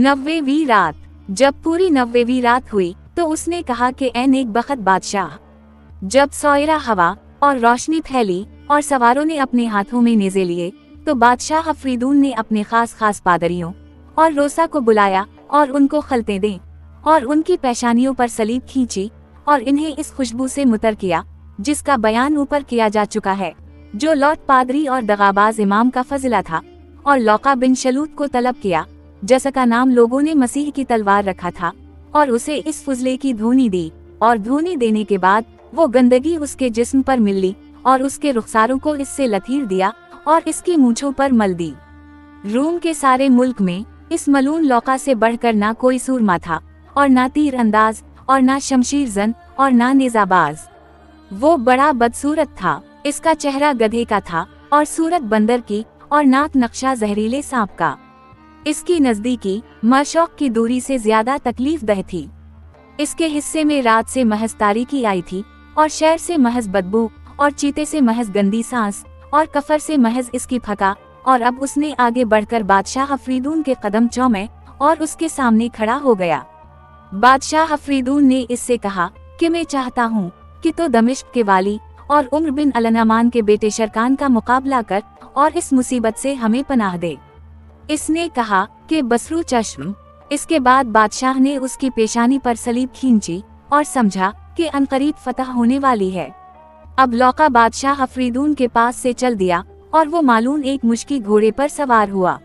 90वीं रात। जब पूरी 90वीं रात हुई तो उसने कहा कि ऐ नेक बख्त बादशाह। जब सौयरा हवा और रोशनी फैली और सवारों ने अपने हाथों में नेज़े लिए तो बादशाह अफरीदून ने अपने खास पादरियों और रोसा को बुलाया और उनको खलते दें और उनकी पेशानियों पर सलीब खींची और इन्हें इस खुशबू से मुतर किया जिसका बयान ऊपर किया जा चुका है, जो लौट पादरी और दगाबाज इमाम का फजिला था, और लौका बिन शलूत को तलब किया जिसका नाम लोगों ने मसीह की तलवार रखा था, और उसे इस फुजले की धूनी दी, और धूनी देने के बाद वो गंदगी उसके जिस्म पर मिल ली और उसके रुखसारों को इससे लथीर दिया और इसकी मूंछों पर मल दी। रूम के सारे मुल्क में इस मलून लौका से बढ़कर ना कोई सूरमा था और ना तीर अंदाज और ना शमशीर जन और ना नेजाबाज। वो बड़ा बदसूरत था, इसका चेहरा गधे का था और सूरत बंदर की और नाक नक्शा जहरीले सांप का। इसकी नजदीकी मशौक की दूरी से ज्यादा तकलीफ दह थी। इसके हिस्से में रात से महज तारीकी आई थी और शहर से महज बदबू और चीते से महज गंदी सांस और कफर से महज इसकी फका। और अब उसने आगे बढ़कर बादशाह अफरीदून के कदम चौमे और उसके सामने खड़ा हो गया। बादशाह अफरीदून ने इससे कहा कि मैं चाहता हूँ कि तो दमिश्क के वाली और उम्र बिन अल-नमान के बेटे शरकान का मुकाबला कर और इस मुसीबत से हमें पनाह दे। इसने कहा कि बसरू चश्म। इसके बाद बादशाह ने उसकी पेशानी पर सलीब खींची और समझा कि अनकरीब फतह होने वाली है। अब लौका बादशाह अफरीदून के पास से चल दिया और वो मालून एक मुश्की घोड़े पर सवार हुआ।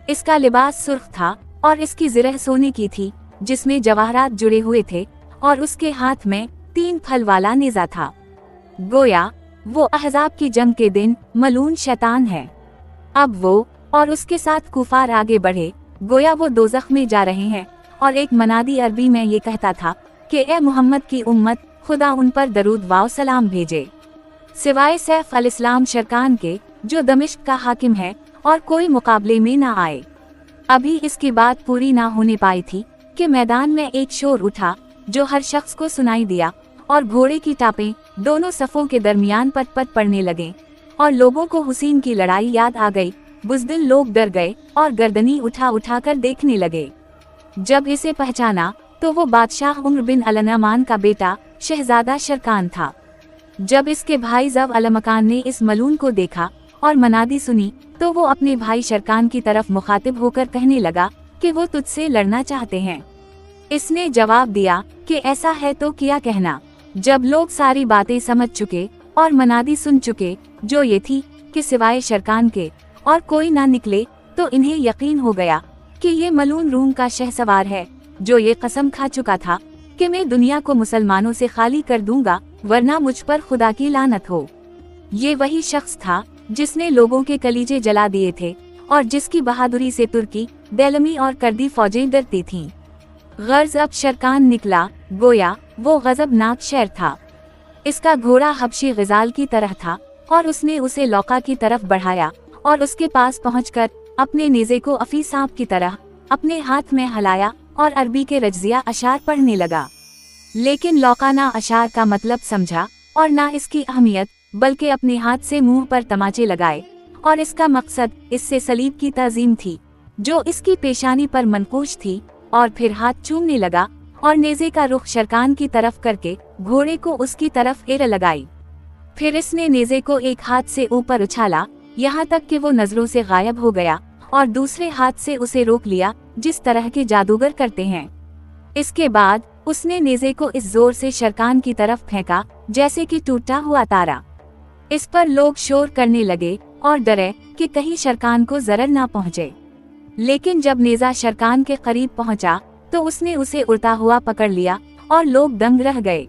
इसका लिबास सुर्ख था और इसकी जिरह सोने की थी जिसमें जवाहरात जुड़े हुए थे, और उसके हाथ में 3 फल वाला नेज़ा था। गोया वो अहज़ाब की जंग के दिन मलून शैतान है। अब वो और उसके साथ कुफार आगे बढ़े, गोया वो दोज़ख में जा रहे हैं, और एक मनादी अरबी में ये कहता था कि ए मोहम्मद की उम्मत, खुदा उन पर दरूद व सलाम भेजे, सिवाय सैफ अल इस्लाम शरकान के जो दमिश्क का हाकिम है, और कोई मुकाबले में ना आए। अभी इसकी बात पूरी ना होने पाई थी कि मैदान में एक शोर उठा जो हर शख्स को सुनाई दिया, और घोड़े की टापें दोनों सफों के दरमियान पट पट पड़ने लगे, और लोगों को हुसैन की लड़ाई याद आ गई। बुज़दिल लोग डर गए और गर्दनी उठा कर देखने लगे। जब इसे पहचाना तो वो बादशाह उम्र बिन अल-नमान का बेटा शहजादा शरकान था। जब इसके भाई ज़व अल-मकान ने इस मलून को देखा और मनादी सुनी तो वो अपने भाई शरकान की तरफ मुखातिब होकर कहने लगा कि वो तुझसे लड़ना चाहते हैं। इसने जवाब दिया कि ऐसा है तो क्या कहना। जब लोग सारी बातें समझ चुके और मनादी सुन चुके जो ये थी कि सिवाय शरकान के और कोई ना निकले, तो इन्हें यकीन हो गया कि ये मलून रूम का शहसवार है जो ये कसम खा चुका था कि मैं दुनिया को मुसलमानों से खाली कर दूंगा वरना मुझ पर खुदा की लानत हो। ये वही शख्स था जिसने लोगों के कलीजे जला दिए थे और जिसकी बहादुरी से तुर्की, देलमी और कर्दी फौजें डरती थीं। गर्ज अब शरकान निकला, गोया वो गजबनाक शेर था। इसका घोड़ा हबशी ग़िज़ाल की तरह था और उसने उसे लौका की तरफ बढ़ाया और उसके पास पहुंचकर अपने नेज़े को अफी सांप की तरह अपने हाथ में हलाया और अरबी के रज्जिया अशार पढ़ने लगा। लेकिन लौका ना अशार का मतलब समझा और ना इसकी अहमियत, बल्कि अपने हाथ से मुंह पर तमाचे लगाए, और इसका मकसद इससे सलीब की ताज़ीम थी जो इसकी पेशानी पर मनकूश थी, और फिर हाथ चूमने लगा और नेज़े का रुख शरकान की तरफ करके घोड़े को उसकी तरफ एड़ लगाई। फिर इसने नेज़े को एक हाथ से ऊपर उछाला यहाँ तक कि वो नजरों से गायब हो गया, और दूसरे हाथ से उसे रोक लिया जिस तरह के जादूगर करते हैं। इसके बाद उसने नेज़े को इस जोर से शरकान की तरफ फेंका जैसे कि टूटा हुआ तारा। इस पर लोग शोर करने लगे और डरे कि कहीं शरकान को जरर ना पहुंचे। लेकिन जब नेज़ा शरकान के करीब पहुंचा तो उसने उसे उड़ता हुआ पकड़ लिया और लोग दंग रह गए।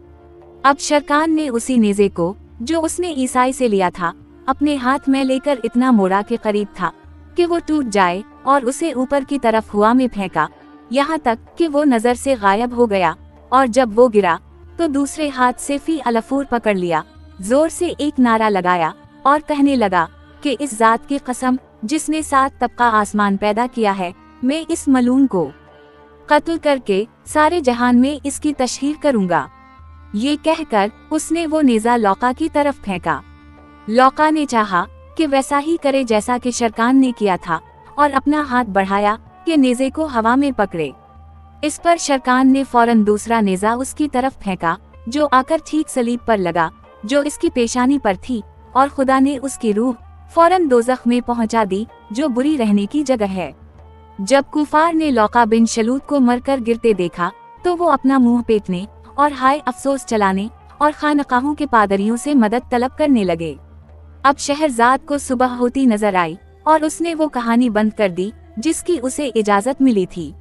अब शरकान ने उसी नेज़े को जो उसने ईसाई से लिया था अपने हाथ में लेकर इतना मोड़ा के करीब था कि वो टूट जाए और उसे ऊपर की तरफ हवा में फेंका, यहाँ तक कि वो नजर से गायब हो गया। और जब वो गिरा तो दूसरे हाथ से फी अलफूर पकड़ लिया, जोर से एक नारा लगाया और कहने लगा कि इस जात की कसम जिसने 7 तबका आसमान पैदा किया है, मैं इस मलून को कत्ल करके सारे जहान में इसकी तशहीर करूंगा। ये कहकर उसने वो नेज़ा लौका की तरफ फेंका। लौका ने चाहा कि वैसा ही करे जैसा कि शरकान ने किया था, और अपना हाथ बढ़ाया कि नेज़े को हवा में पकड़े। इस पर शरकान ने फौरन दूसरा नेज़ा उसकी तरफ फेंका, जो आकर ठीक सलीब पर लगा जो इसकी पेशानी पर थी, और खुदा ने उसकी रूह फौरन दोज़ख में पहुंचा दी, जो बुरी रहने की जगह है। जब कुफार ने लौका बिन शलूत को मरकर गिरते देखा, तो वो अपना मुंह पेटने और हाय अफसोस चलाने और खानकाहों के पादरियों से मदद तलब करने लगे। अब शहरजाद को सुबह होती नजर आई और उसने वो कहानी बंद कर दी जिसकी उसे इजाजत मिली थी।